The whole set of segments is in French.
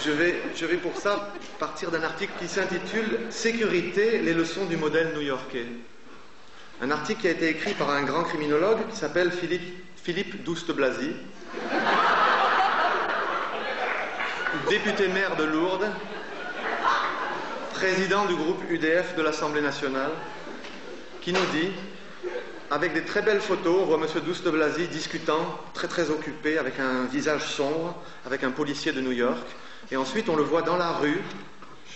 je vais pour ça partir d'un article qui s'intitule « Sécurité, les leçons du modèle new-yorkais ». Un article qui a été écrit par un grand criminologue qui s'appelle Philippe Douste-Blazy, député maire de Lourdes, président du groupe UDF de l'Assemblée nationale, qui nous dit, avec des très belles photos, on voit M. Douste-Blazy discutant, très occupé, avec un visage sombre, avec un policier de New York, et ensuite on le voit dans la rue,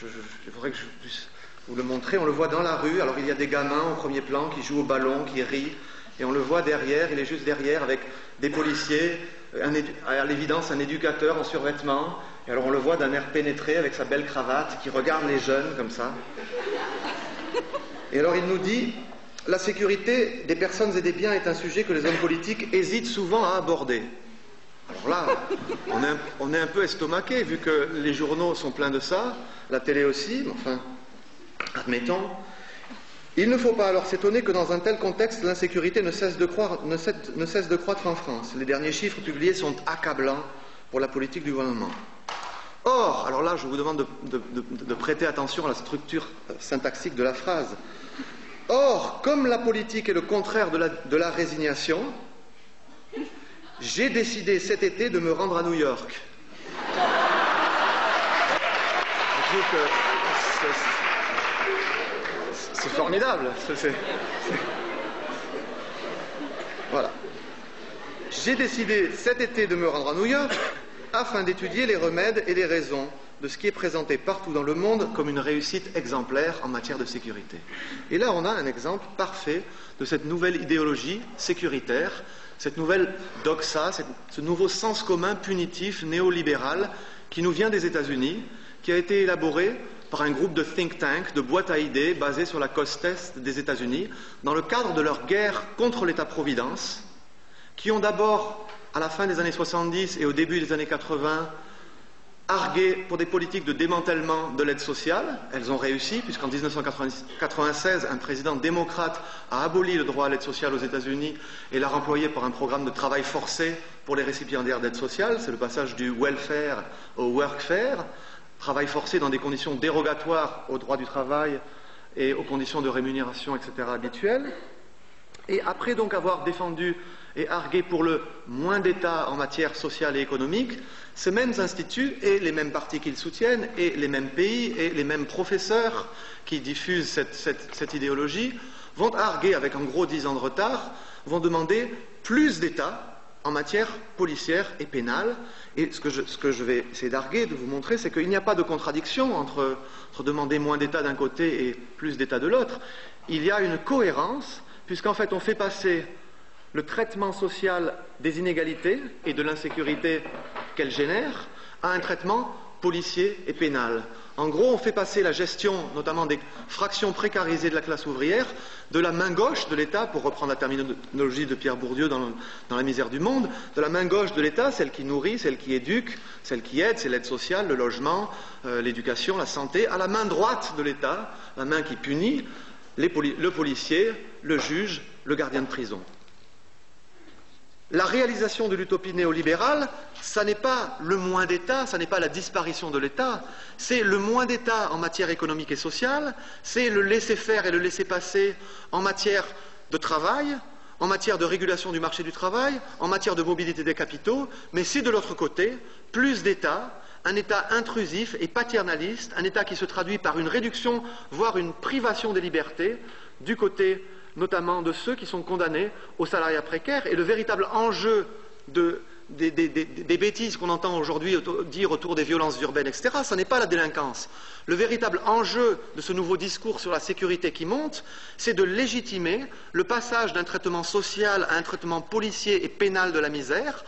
il faudrait que je puisse vous le montrer, on le voit dans la rue, alors il y a des gamins au premier plan qui jouent au ballon, qui rient, et on le voit derrière, il est juste derrière avec des policiers, à l'évidence un éducateur en survêtement, et alors on le voit d'un air pénétré avec sa belle cravate, qui regarde les jeunes comme ça. Et alors il nous dit, la sécurité des personnes et des biens est un sujet que les hommes politiques hésitent souvent à aborder. Alors là, on est un peu estomaqué, vu que les journaux sont pleins de ça, la télé aussi, mais enfin, admettons. Il ne faut pas alors s'étonner que dans un tel contexte, l'insécurité ne cesse de croître en France. Les derniers chiffres publiés sont accablants pour la politique du gouvernement. Or, alors là, je vous demande de prêter attention à la structure syntaxique de la phrase. Or, comme la politique est le contraire de la résignation, j'ai décidé cet été de me rendre à New York. Je trouve que c'est formidable. Voilà. J'ai décidé cet été de me rendre à New York afin d'étudier les remèdes et les raisons de ce qui est présenté partout dans le monde comme une réussite exemplaire en matière de sécurité. Et là, on a un exemple parfait de cette nouvelle idéologie sécuritaire, cette nouvelle doxa, ce nouveau sens commun punitif néolibéral qui nous vient des États-Unis, qui a été élaboré par un groupe de think tank, de boîtes à idées basées sur la côte est des États-Unis, dans le cadre de leur guerre contre l'État-providence, qui ont d'abord, à la fin des années 70 et au début des années 80, argué pour des politiques de démantèlement de l'aide sociale. Elles ont réussi, puisqu'en 1996, un président démocrate a aboli le droit à l'aide sociale aux États-Unis et l'a remployé par un programme de travail forcé pour les récipiendaires d'aide sociale. C'est le passage du welfare au workfare, travail forcé dans des conditions dérogatoires au droit du travail et aux conditions de rémunération, etc. habituelles. Et après donc avoir défendu et argué pour le moins d'État en matière sociale et économique, ces mêmes instituts et les mêmes partis qu'ils soutiennent et les mêmes pays et les mêmes professeurs qui diffusent cette idéologie vont arguer avec en gros 10 ans de retard, vont demander plus d'État en matière policière et pénale. Et ce que je vais essayer d'arguer, de vous montrer, c'est qu'il n'y a pas de contradiction entre demander moins d'État d'un côté et plus d'État de l'autre. Il y a une cohérence, puisqu'en fait on fait passer le traitement social des inégalités et de l'insécurité qu'elles génèrent à un traitement policier et pénal. En gros, on fait passer la gestion, notamment des fractions précarisées de la classe ouvrière, de la main gauche de l'État, pour reprendre la terminologie de Pierre Bourdieu dans La misère du monde, de la main gauche de l'État, celle qui nourrit, celle qui éduque, celle qui aide, c'est l'aide sociale, le logement, l'éducation, la santé, à la main droite de l'État, la main qui punit, le policier, le juge, le gardien de prison. La réalisation de l'utopie néolibérale, ça n'est pas le moins d'État, ça n'est pas la disparition de l'État, c'est le moins d'État en matière économique et sociale, c'est le laisser-faire et le laisser-passer en matière de travail, en matière de régulation du marché du travail, en matière de mobilité des capitaux, mais c'est de l'autre côté plus d'État, un État intrusif et paternaliste, un État qui se traduit par une réduction, voire une privation des libertés, du côté notamment de ceux qui sont condamnés au salariat précaire. Et le véritable enjeu des bêtises qu'on entend aujourd'hui dire autour des violences urbaines, etc., ce n'est pas la délinquance. Le véritable enjeu de ce nouveau discours sur la sécurité qui monte, c'est de légitimer le passage d'un traitement social à un traitement policier et pénal de la misère,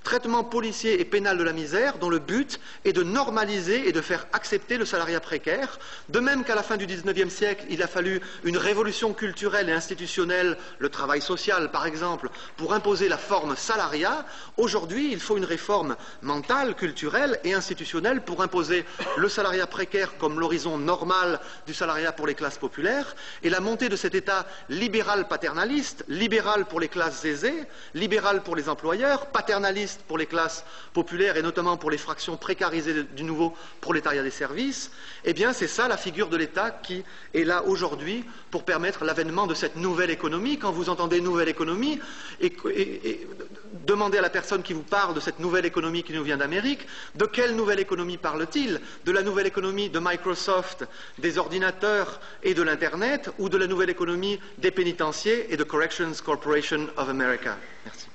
traitement policier et pénal de la misère dont le but est de normaliser et de faire accepter le salariat précaire, de même qu'à la fin du XIXe siècle, il a fallu une révolution culturelle et institutionnelle, le travail social par exemple, pour imposer la forme salariat. Aujourd'hui, il faut une réforme mentale, culturelle et institutionnelle pour imposer le salariat précaire comme l'horizon normal du salariat pour les classes populaires, et la montée de cet État libéral paternaliste, libéral pour les classes aisées, libéral pour les employeurs, paternaliste socialiste pour les classes populaires et notamment pour les fractions précarisées du nouveau prolétariat des services, eh bien c'est ça la figure de l'État qui est là aujourd'hui pour permettre l'avènement de cette nouvelle économie. Quand vous entendez nouvelle économie, et demandez à la personne qui vous parle de cette nouvelle économie qui nous vient d'Amérique, de quelle nouvelle économie parle-t-il? De la nouvelle économie de Microsoft, des ordinateurs et de l'Internet, ou de la nouvelle économie des pénitenciers et de Corrections Corporation of America? Merci.